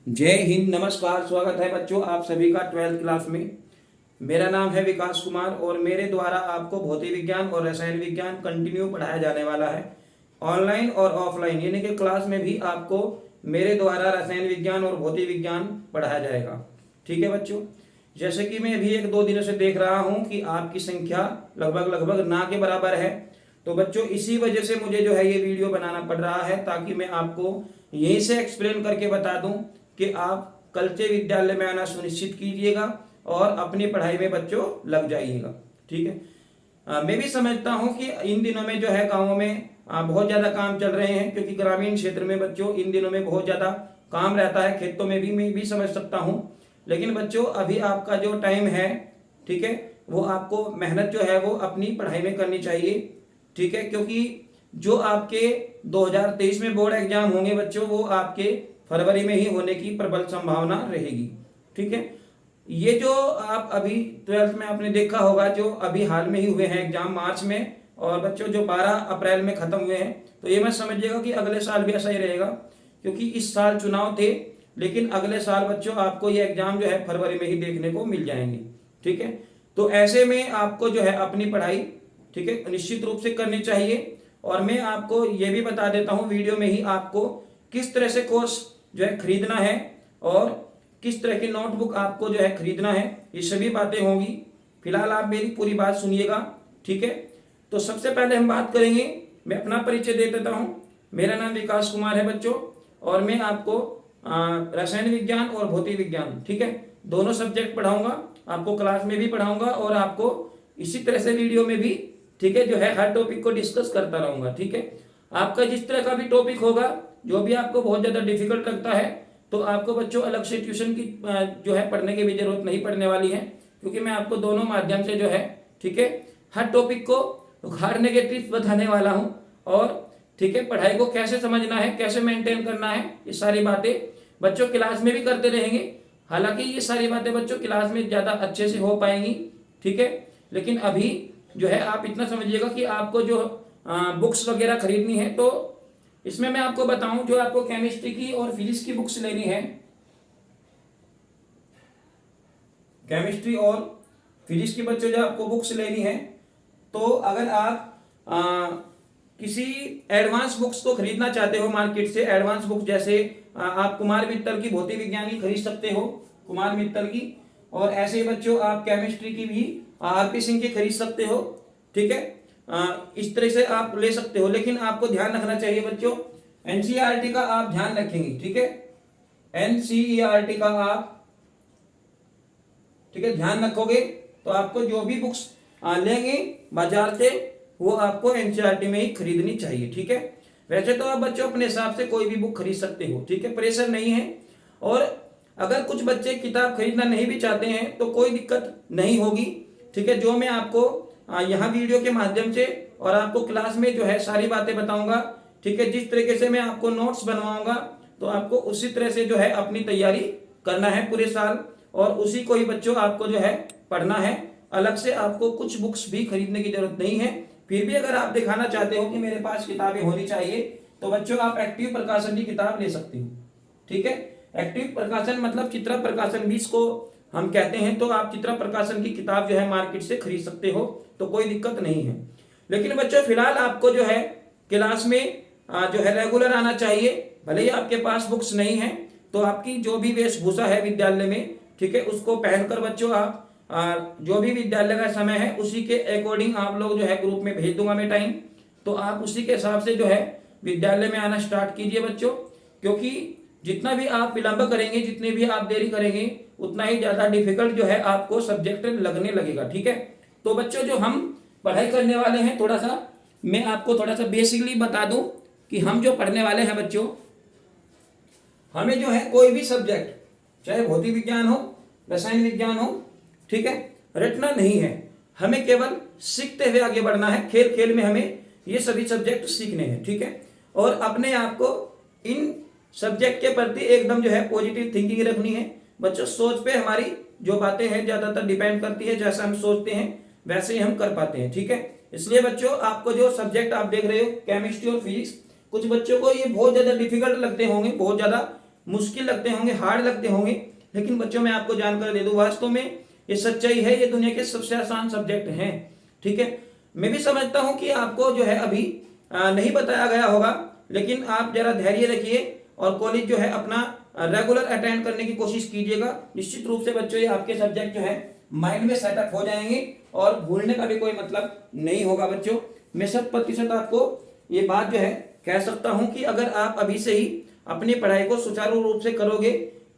जय हिंद, नमस्कार। स्वागत है बच्चों आप सभी का 12th क्लास में। मेरा नाम है विकास कुमार और मेरे द्वारा आपको भौतिक विज्ञान और रसायन विज्ञान कंटिन्यू पढ़ाया जाने वाला है, ऑनलाइन और ऑफलाइन, यानी कि क्लास में भी आपको मेरे द्वारा रसायन विज्ञान और भौतिक विज्ञान पढ़ाया जाएगा। ठीक है बच्चों, जैसे कि मैं अभी 1-2 दिनों से देख रहा हूँ कि आपकी संख्या लगभग ना के बराबर है, तो बच्चों इसी वजह से मुझे जो है ये वीडियो बनाना पड़ रहा है, ताकि मैं आपको यहीं से एक्सप्लेन करके बता दूं कि आप कल से विद्यालय में आना सुनिश्चित कीजिएगा और अपनी पढ़ाई में बच्चों लग जाइएगा। ठीक है। मैं भी समझता हूं कि इन दिनों में जो है गाँवों में बहुत ज़्यादा काम चल रहे हैं, क्योंकि ग्रामीण क्षेत्र में बच्चों इन दिनों में बहुत ज़्यादा काम रहता है, खेतों में भी मैं भी समझ सकता हूँ। लेकिन बच्चों अभी आपका जो टाइम है, ठीक है, वो आपको मेहनत जो है वो अपनी पढ़ाई में करनी चाहिए। ठीक है, क्योंकि जो आपके 2023 में बोर्ड एग्जाम होंगे बच्चों, वो आपके फरवरी में ही होने की प्रबल संभावना रहेगी। ठीक है, ये जो आप अभी 12th में आपने देखा होगा, जो अभी हाल में ही हुए हैं एग्जाम मार्च में, और बच्चों जो 12 अप्रैल में खत्म हुए हैं, तो ये मत समझिएगा कि अगले साल भी ऐसा ही रहेगा, क्योंकि इस साल चुनाव थे, लेकिन अगले साल बच्चों आपको ये एग्जाम जो है फरवरी में ही देखने को मिल जाएंगे। ठीक है, तो ऐसे में आपको जो है अपनी पढ़ाई, ठीक है, निश्चित रूप से करनी चाहिए। और मैं आपको ये भी बता देता हूँ वीडियो में ही आपको किस तरह से कोर्स जो है खरीदना है और किस तरह की नोटबुक आपको जो है खरीदना है, ये सभी बातें होंगी। फिलहाल आप मेरी पूरी बात सुनिएगा। ठीक है, तो सबसे पहले हम बात करेंगे, मैं अपना परिचय दे देता हूँ। मेरा नाम विकास कुमार है बच्चों, और मैं आपको रसायन विज्ञान और भौतिक विज्ञान, ठीक है, दोनों सब्जेक्ट पढ़ाऊंगा। आपको क्लास में भी पढ़ाऊंगा और आपको इसी तरह से वीडियो में भी, ठीक है, जो है हर टॉपिक को डिस्कस करता रहूंगा। ठीक है, आपका जिस तरह का भी टॉपिक होगा, जो भी आपको बहुत ज़्यादा डिफिकल्ट लगता है, तो आपको बच्चों अलग से ट्यूशन की जो है पढ़ने की भी जरूरत नहीं पड़ने वाली है, क्योंकि मैं आपको दोनों माध्यम से जो है, ठीक है, हर टॉपिक को उखाड़ने के टिप्स बताने वाला हूँ। और ठीक है, पढ़ाई को कैसे समझना है, कैसे मेंटेन करना है, ये सारी बातें बच्चों क्लास में भी करते रहेंगे। हालांकि ये सारी बातें बच्चों क्लास में ज़्यादा अच्छे से हो पाएंगी। ठीक है, लेकिन अभी जो है आप इतना समझिएगा कि आपको जो बुक्स वगैरह खरीदनी है, तो इसमें मैं आपको बताऊं, जो आपको केमिस्ट्री की और फिजिक्स की बुक्स लेनी है, केमिस्ट्री और फिजिक्स की बच्चों जो आपको बुक्स लेनी है, तो अगर आप किसी एडवांस बुक्स को खरीदना चाहते हो मार्केट से, एडवांस बुक जैसे आप कुमार मित्तल की भौतिक विज्ञान की खरीद सकते हो, कुमार मित्तल की, और ऐसे ही बच्चों आप केमिस्ट्री की भी आरपी सिंह की खरीद सकते हो। ठीक है, इस तरह से आप ले सकते हो, लेकिन आपको ध्यान रखना चाहिए बच्चों, एनसीईआरटी का आप ध्यान रखेंगे। ठीक है, एनसीईआरटी का आप, ठीक है, ध्यान रखोगे, तो आपको जो भी बुक्स लेंगे बाजार से, वो आपको एनसीईआरटी में ही खरीदनी चाहिए। ठीक है, वैसे तो आप बच्चों अपने हिसाब से कोई भी बुक खरीद सकते हो। ठीक है, प्रेशर नहीं है। और अगर कुछ बच्चे किताब खरीदना नहीं भी चाहते हैं तो कोई दिक्कत नहीं होगी। ठीक है, जो मैं आपको यहाँ वीडियो के माध्यम से और आपको क्लास में जो है सारी बातें बताऊंगा। ठीक है, जिस तरीके से मैं आपको नोट्स बनवाऊंगा, तो आपको उसी तरह से जो है अपनी तैयारी करना है पूरे साल, और उसी को ही बच्चों आपको जो है पढ़ना है। अलग से आपको कुछ बुक्स भी खरीदने की जरूरत नहीं है। फिर भी अगर आप दिखाना चाहते हो कि मेरे पास किताबें होनी चाहिए, तो बच्चों आप एक्टिव प्रकाशन की किताब ले सकते हो। ठीक है, एक्टिव प्रकाशन मतलब चित्रा प्रकाशन भी इसको हम कहते हैं, तो आप चित्रा प्रकाशन की किताब जो है मार्केट से खरीद सकते हो, तो कोई दिक्कत नहीं है। लेकिन बच्चों फिलहाल आपको जो है क्लास में जो है रेगुलर आना चाहिए। भले ही आपके पास बुक्स नहीं है, तो आपकी जो भी वेशभूषा है विद्यालय में, ठीक है, उसको पहनकर बच्चों आप जो भी विद्यालय का समय है उसी के अकॉर्डिंग आप लोग जो है ग्रुप में भेज दूंगा मैं टाइम, तो आप उसी के हिसाब से जो है विद्यालय में आना स्टार्ट कीजिए बच्चों। क्योंकि जितना भी आप विलंब करेंगे, जितने भी आप देरी करेंगे, उतना ही ज्यादा डिफिकल्ट जो है आपको सब्जेक्ट लगने लगेगा। ठीक है, तो बच्चों जो हम पढ़ाई करने वाले हैं, थोड़ा सा मैं आपको थोड़ा सा बेसिकली बता दूं कि हम जो पढ़ने वाले हैं बच्चों, हमें जो है कोई भी सब्जेक्ट, चाहे भौतिक विज्ञान हो, रसायन विज्ञान हो, ठीक है, रटना नहीं है। हमें केवल सीखते हुए आगे बढ़ना है। खेल खेल में हमें ये सभी सब्जेक्ट सीखने हैं। ठीक है, और अपने आप को इन सब्जेक्ट के प्रति एकदम जो है पॉजिटिव थिंकिंग रखनी है बच्चों। सोच पे हमारी जो बातें हैं ज्यादातर डिपेंड करती है, जैसा हम सोचते हैं वैसे ही हम कर पाते हैं। ठीक है, इसलिए बच्चों आपको जो सब्जेक्ट आप देख रहे हो केमिस्ट्री और फिजिक्स, कुछ बच्चों को ये बहुत ज्यादा डिफिकल्ट लगते होंगे, बहुत ज्यादा मुश्किल लगते होंगे, हार्ड लगते होंगे, लेकिन बच्चों मैं आपको जानकारी दे दूं, वास्तव में ये सच्चाई है, ये दुनिया के सबसे आसान सब्जेक्ट हैं। ठीक है, मैं भी समझता हूं कि आपको जो है अभी नहीं बताया गया होगा, लेकिन आप जरा धैर्य रखिए और कॉलेज जो है अपना रेगुलर अटेंड करने की कोशिश कीजिएगा। निश्चित रूप से बच्चों ये आपके सब्जेक्ट जो है माइंड में सेटअप हो जाएंगे और भूलने का भी कोई मतलब नहीं होगा बच्चों। मैं 100% आपको ये बात जो है कह सकता हूं कि अगर आप अभी से ही अपनी पढ़ाई को सुचारू रूप से करोगे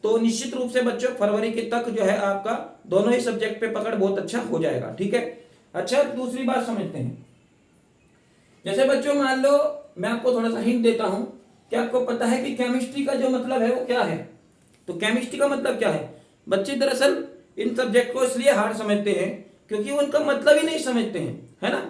तो निश्चित रूप से बच्चों फरवरी के तक जो है आपका दोनों ही सब्जेक्ट पे पकड़ बहुत अच्छा हो जाएगा। ठीक है, अच्छा दूसरी बात समझते हैं। जैसे बच्चों मान लो मैं आपको थोड़ा सा हिंट देता हूं कि आपको पता है कि केमिस्ट्री का जो मतलब है वो क्या है। तो केमिस्ट्री का मतलब क्या है, बच्चे दरअसल इन सब्जेक्ट को इसलिए हार्ड समझते हैं क्योंकि वो उनका मतलब ही नहीं समझते हैं, है ना।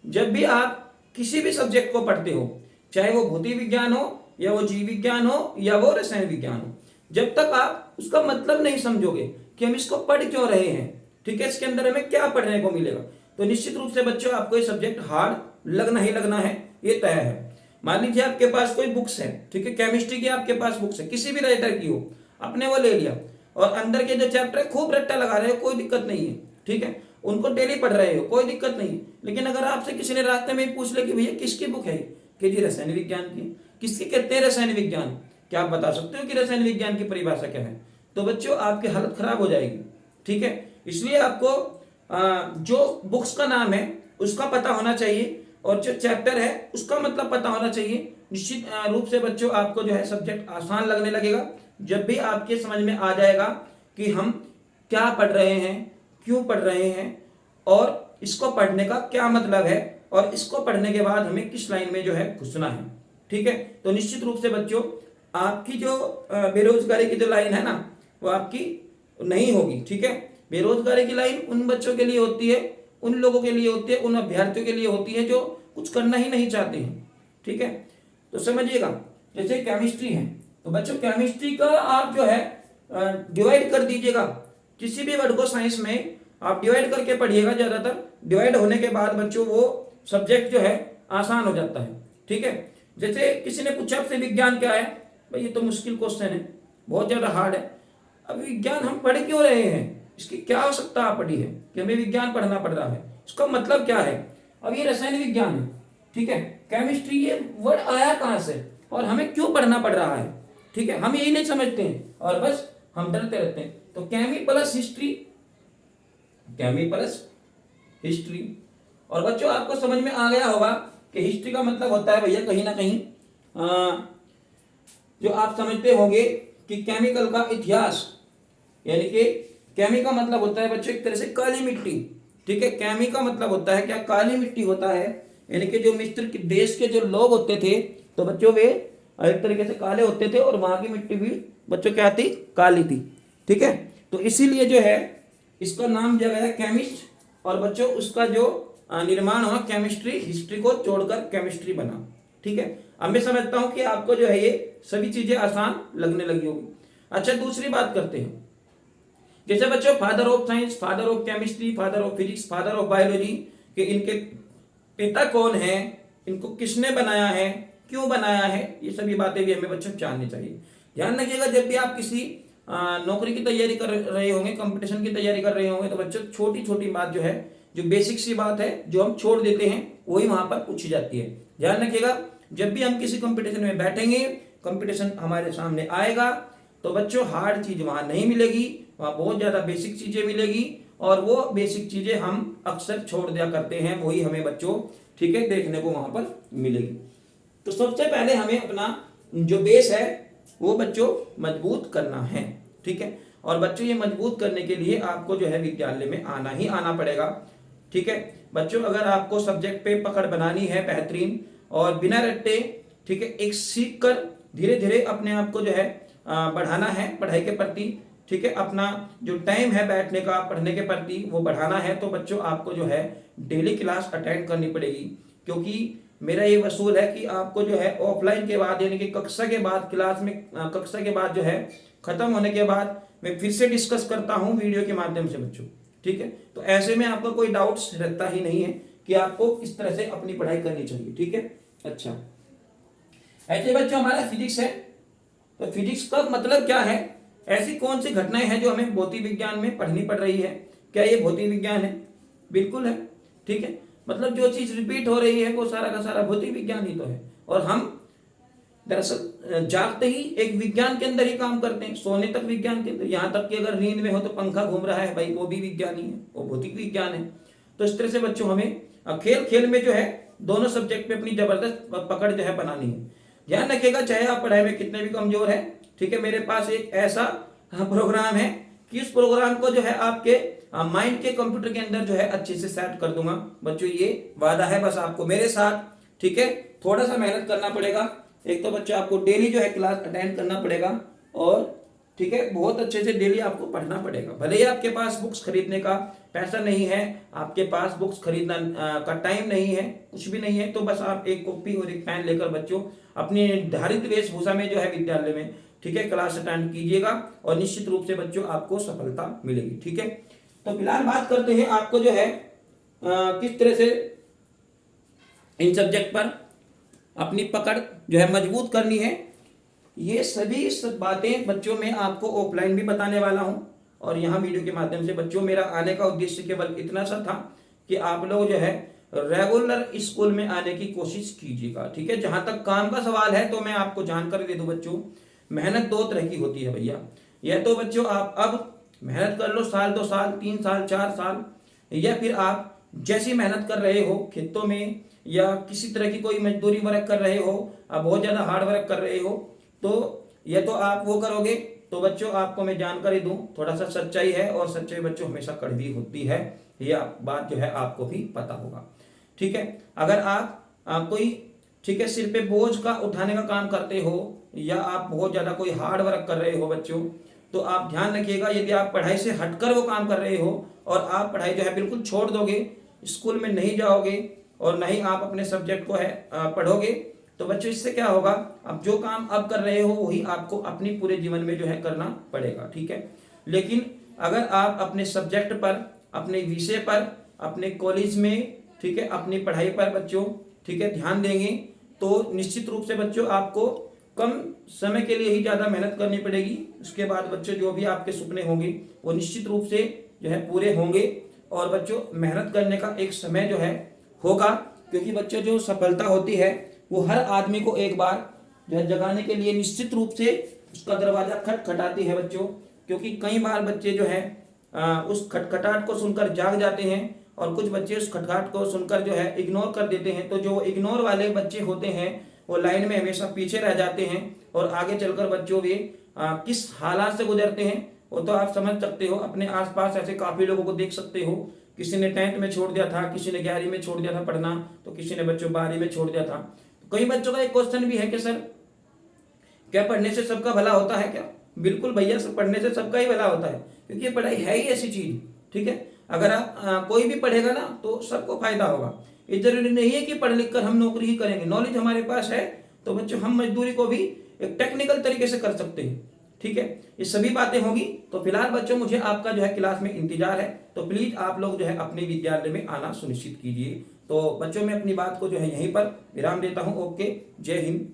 जब भी आप किसी भी सब्जेक्ट को पढ़ते हो, चाहे वो भौतिक विज्ञान हो या वो जीव विज्ञान हो या वो रसायन विज्ञान हो, जब तक आप उसका मतलब नहीं समझोगे कि हम इसको पढ़ क्यों रहे हैं, ठीक है, इसके अंदर हमें क्या पढ़ने को मिलेगा, तो निश्चित रूप से बच्चों आपको ये सब्जेक्ट हार्ड लगना ही लगना है, ये तय है। मान लीजिए आपके पास कोई बुक्स है, ठीक है, केमिस्ट्री की आपके पास बुक्स है, किसी भी राइटर की हो, आपने वो ले लिया और अंदर के जो चैप्टर है खूब रट्टा लगा रहे हो, कोई दिक्कत नहीं है, ठीक है, उनको डेली पढ़ रहे हो, कोई दिक्कत नहीं है। लेकिन अगर आपसे किसी ने रास्ते में ही पूछ ले कि भैया किसकी बुक है कि जी रसायन विज्ञान की, किसकी कहते हैं रसायन विज्ञान, क्या आप बता सकते हो कि रसायन विज्ञान की परिभाषा क्या है, तो बच्चों आपकी हालत खराब हो जाएगी। ठीक है, इसलिए आपको जो बुक्स का नाम है उसका पता होना चाहिए और जो चैप्टर है उसका मतलब पता होना चाहिए। निश्चित रूप से बच्चों आपको जो है सब्जेक्ट आसान लगने लगेगा जब भी आपके समझ में आ जाएगा कि हम क्या पढ़ रहे हैं, क्यों पढ़ रहे हैं और इसको पढ़ने का क्या मतलब है और इसको पढ़ने के बाद हमें किस लाइन में जो है घुसना है। ठीक है, तो निश्चित रूप से बच्चों आपकी जो बेरोजगारी की जो लाइन है ना वो आपकी नहीं होगी। ठीक है, बेरोजगारी की लाइन उन बच्चों के लिए होती है, उन लोगों के लिए होती है, उन अभ्यर्थियों के लिए होती है जो कुछ करना ही नहीं चाहते हैं। ठीक है, तो समझिएगा जैसे केमिस्ट्री है तो बच्चों केमिस्ट्री का आप जो है डिवाइड कर दीजिएगा, किसी भी वर्ड को साइंस में आप डिवाइड करके पढ़िएगा, ज्यादातर डिवाइड होने के बाद बच्चों वो सब्जेक्ट जो है आसान हो जाता है। ठीक है, जैसे किसी ने पूछा आपसे विज्ञान क्या है, भाई ये तो मुश्किल क्वेश्चन है, बहुत ज्यादा हार्ड है। अब विज्ञान हम पढ़ क्यों रहे हैं, इसकी क्या आवश्यकता पड़ी है कि हमें विज्ञान पढ़ना पड़ रहा है, इसका मतलब क्या है। अब ये रसायन विज्ञान है, ठीक है, केमिस्ट्री, ये वर्ड आया कहां से और हमें क्यों पढ़ना पड़ रहा है। ठीक है, हम यही नहीं समझते हैं और बस हम डरते रहते हैं। तो केमी प्लस हिस्ट्री, केमी प्लस हिस्ट्री, और बच्चों आपको समझ में आ गया होगा कि हिस्ट्री का मतलब होता है भैया कहीं ना कहीं जो आप समझते होंगे कि केमिकल का इतिहास, यानी कि केमी का मतलब होता है बच्चों एक तरह से काली मिट्टी। ठीक है, केमी का मतलब होता है क्या, काली मिट्टी होता है, यानी कि जो मिस्र के देश के जो लोग होते थे तो बच्चों वे एक तरीके से काले होते थे और वहां की मिट्टी भी बच्चों क्या थी, काली थी। ठीक है, तो इसीलिए जो है इसका नाम दिया गया केमिस्ट, और बच्चों उसका जो निर्माण हुआ केमिस्ट्री, हिस्ट्री को जोड़कर केमिस्ट्री बना। ठीक है, अब मैं समझता हूं कि आपको जो है ये सभी चीजें आसान लगने लगी होगी। अच्छा दूसरी बात करते हैं, जैसे बच्चों father of science, father of chemistry, father of physics, father of biology, कि इनके पिता कौन है, इनको किसने बनाया है, क्यों बनाया है, ये सभी बातें भी हमें बच्चों जाननी चाहिए। ध्यान रखिएगा जब भी आप किसी नौकरी की तैयारी कर रहे होंगे, कंपटीशन की तैयारी कर रहे होंगे, तो बच्चों छोटी छोटी बात जो है, जो बेसिक सी बात है जो हम छोड़ देते हैं वही वहां पर पूछी जाती है। ध्यान रखिएगा जब भी हम किसी कंपटीशन में बैठेंगे, कंपटीशन हमारे सामने आएगा, तो बच्चों हार्ड चीज वहां नहीं मिलेगी, वहां बहुत ज्यादा बेसिक चीजें मिलेगी, और वो बेसिक चीजें हम अक्सर छोड़ दिया करते हैं, वही हमें बच्चों ठीक है देखने को वहां पर मिलेगी। तो सबसे पहले हमें अपना जो बेस है वो बच्चों मजबूत करना है। ठीक है, और बच्चों ये मजबूत करने के लिए आपको जो है विद्यालय में आना ही आना पड़ेगा। ठीक है बच्चों, अगर आपको सब्जेक्ट पे पकड़ बनानी है बेहतरीन और बिना रट्टे, ठीक है, एक सीख कर धीरे धीरे अपने आप को जो है बढ़ाना है पढ़ाई के प्रति। ठीक है, अपना जो टाइम है बैठने का पढ़ने के प्रति वो बढ़ाना है, तो बच्चों आपको जो है डेली क्लास अटेंड करनी पड़ेगी। क्योंकि मेरा ये वसूल है कि आपको जो है ऑफलाइन के बाद, यानी कि कक्षा के बाद, क्लास में कक्षा के बाद जो है खत्म होने के बाद मैं फिर से डिस्कस करता हूं वीडियो के माध्यम से बच्चों। ठीक है, तो ऐसे में आपको कोई डाउट्स रहता ही नहीं है कि आपको किस तरह से अपनी पढ़ाई करनी चाहिए। ठीक है, अच्छा ऐसे बच्चों हमारा फिजिक्स है, तो फिजिक्स का मतलब क्या है? ऐसी कौन सी घटनाएं हैं जो हमें भौतिक विज्ञान में पढ़नी पड़ रही है? क्या ये भौतिक विज्ञान है? बिल्कुल है। ठीक है, मतलब जो चीज रिपीट हो रही है वो सारा का सारा भौतिक विज्ञान ही तो है। और हम दरअसल जागते ही एक विज्ञान के अंदर ही काम करते हैं, सोने तक विज्ञान के अंदर, यहाँ तक कि अगर नींद में हो तो पंखा घूम रहा है भाई, वो भी विज्ञान ही है, वो भौतिक विज्ञान है। तो इस तरह से बच्चों हमें खेल खेल में जो है दोनों सब्जेक्ट पे अपनी जबरदस्त पकड़ जो है बनानी है। ध्यान रखिएगा, चाहे आप पढ़ाई में कितने भी कमजोर है, ठीक है, मेरे पास एक ऐसा प्रोग्राम है कि उस प्रोग्राम को जो है आपके माइंड के कंप्यूटर के अंदर जो है अच्छे से सेट कर दूंगा। बच्चों ये वादा है, बस आपको मेरे साथ, ठीक है, थोड़ा सा मेहनत करना पड़ेगा। एक तो बच्चा आपको डेली जो है क्लास अटेंड करना पड़ेगा, और ठीक है, बहुत अच्छे से डेली आपको पढ़ना पड़ेगा। भले ही आपके पास बुक्स खरीदने का पैसा नहीं है, आपके पास बुक्स खरीदना का टाइम नहीं है, कुछ भी नहीं है, तो बस आप एक कॉपी और एक पेन लेकर बच्चों अपनी निर्धारित वेशभूषा में जो है विद्यालय में, ठीक है, क्लास अटेंड कीजिएगा, और निश्चित रूप से बच्चों आपको सफलता मिलेगी। ठीक है, तो फिलहाल बात करते हैं आपको जो है किस तरह से इन सब्जेक्ट पर अपनी पकड़ जो है मजबूत करनी है। ये सभी बातें बच्चों में आपको ऑफलाइन भी बताने वाला हूं, और यहाँ वीडियो के माध्यम से बच्चों मेरा आने का उद्देश्य केवल इतना सा था कि आप लोग जो है रेगुलर स्कूल में आने की कोशिश कीजिएगा। ठीक है, जहां तक काम का सवाल है तो मैं आपको जानकारी दे दूं बच्चों, मेहनत 2 तरह की होती है भैया। या तो बच्चों आप अब मेहनत कर लो, साल 2 साल 3 साल 4 साल, या फिर आप जैसी मेहनत कर रहे हो खेतों में या किसी तरह की कोई मजदूरी वर्क कर रहे हो, आप बहुत ज्यादा हार्ड वर्क कर रहे हो, तो या तो आप वो करोगे। तो बच्चों आपको मैं जानकारी दूं, थोड़ा सा सच्चाई है, और सच्चाई बच्चों हमेशा कड़वी होती है, यह बात जो है आपको भी पता होगा। ठीक है, अगर आप कोई, ठीक है, सिर पे बोझ का उठाने का काम करते हो, या आप बहुत ज्यादा कोई हार्ड वर्क कर रहे हो बच्चों, तो आप ध्यान रखिएगा, यदि आप पढ़ाई से हटकर वो काम कर रहे हो और आप पढ़ाई जो है बिल्कुल छोड़ दोगे, स्कूल में नहीं जाओगे और नहीं आप अपने सब्जेक्ट को है पढ़ोगे, तो बच्चों इससे क्या होगा, अब जो काम अब कर रहे हो वही आपको अपनी पूरे जीवन में जो है करना पड़ेगा। ठीक है, लेकिन अगर आप अपने सब्जेक्ट पर, अपने विषय पर, अपने कॉलेज में, ठीक है, अपनी पढ़ाई पर बच्चों, ठीक है, ध्यान देंगे, तो निश्चित रूप से बच्चों आपको कम समय के लिए ही ज्यादा मेहनत करनी पड़ेगी। उसके बाद बच्चों जो भी आपके सपने होंगे वो निश्चित रूप से जो है पूरे होंगे, और बच्चों मेहनत करने का एक समय जो है होगा, क्योंकि बच्चों जो सफलता होती है वो हर आदमी को एक बार जो है जगाने के लिए निश्चित रूप से उसका दरवाजा खटखटाती है बच्चों। क्योंकि कई बार बच्चे जो है उस खटखटाहट को सुनकर जाग जाते हैं, और कुछ बच्चे उस खटखटाहट को सुनकर जो है इग्नोर कर देते हैं। तो जो इग्नोर वाले बच्चे होते हैं वो लाइन में हमेशा पीछे रह जाते हैं, और आगे चलकर बच्चों वे किस हालात से गुजरते हैं वो तो आप समझ सकते हो। अपने आसपास ऐसे काफी लोगों को देख सकते हो, किसी ने 10th में छोड़ दिया था, किसी ने 11वीं में छोड़ दिया था पढ़ना, तो किसी ने बच्चों 12वीं में छोड़ दिया था। तो कई बच्चों का एक क्वेश्चन भी है कि सर क्या पढ़ने से सबका भला होता है क्या? बिल्कुल भैया, सब पढ़ने से सबका ही भला होता है, क्योंकि ये पढ़ाई है ही ऐसी चीज। ठीक है, अगर आप कोई भी पढ़ेगा ना तो सबको फायदा होगा। ये जरूरी नहीं है कि पढ़ लिख कर हम नौकरी ही करेंगे, नॉलेज हमारे पास है तो बच्चों हम मजदूरी को भी एक टेक्निकल तरीके से कर सकते हैं। ठीक है, ये सभी बातें होंगी। तो फिलहाल बच्चों मुझे आपका जो है क्लास में इंतजार है, तो प्लीज आप लोग जो है अपने विद्यालय में आना सुनिश्चित कीजिए। तो बच्चों मैं अपनी बात को जो है यहीं पर विराम देता हूं। ओके, जय हिंद।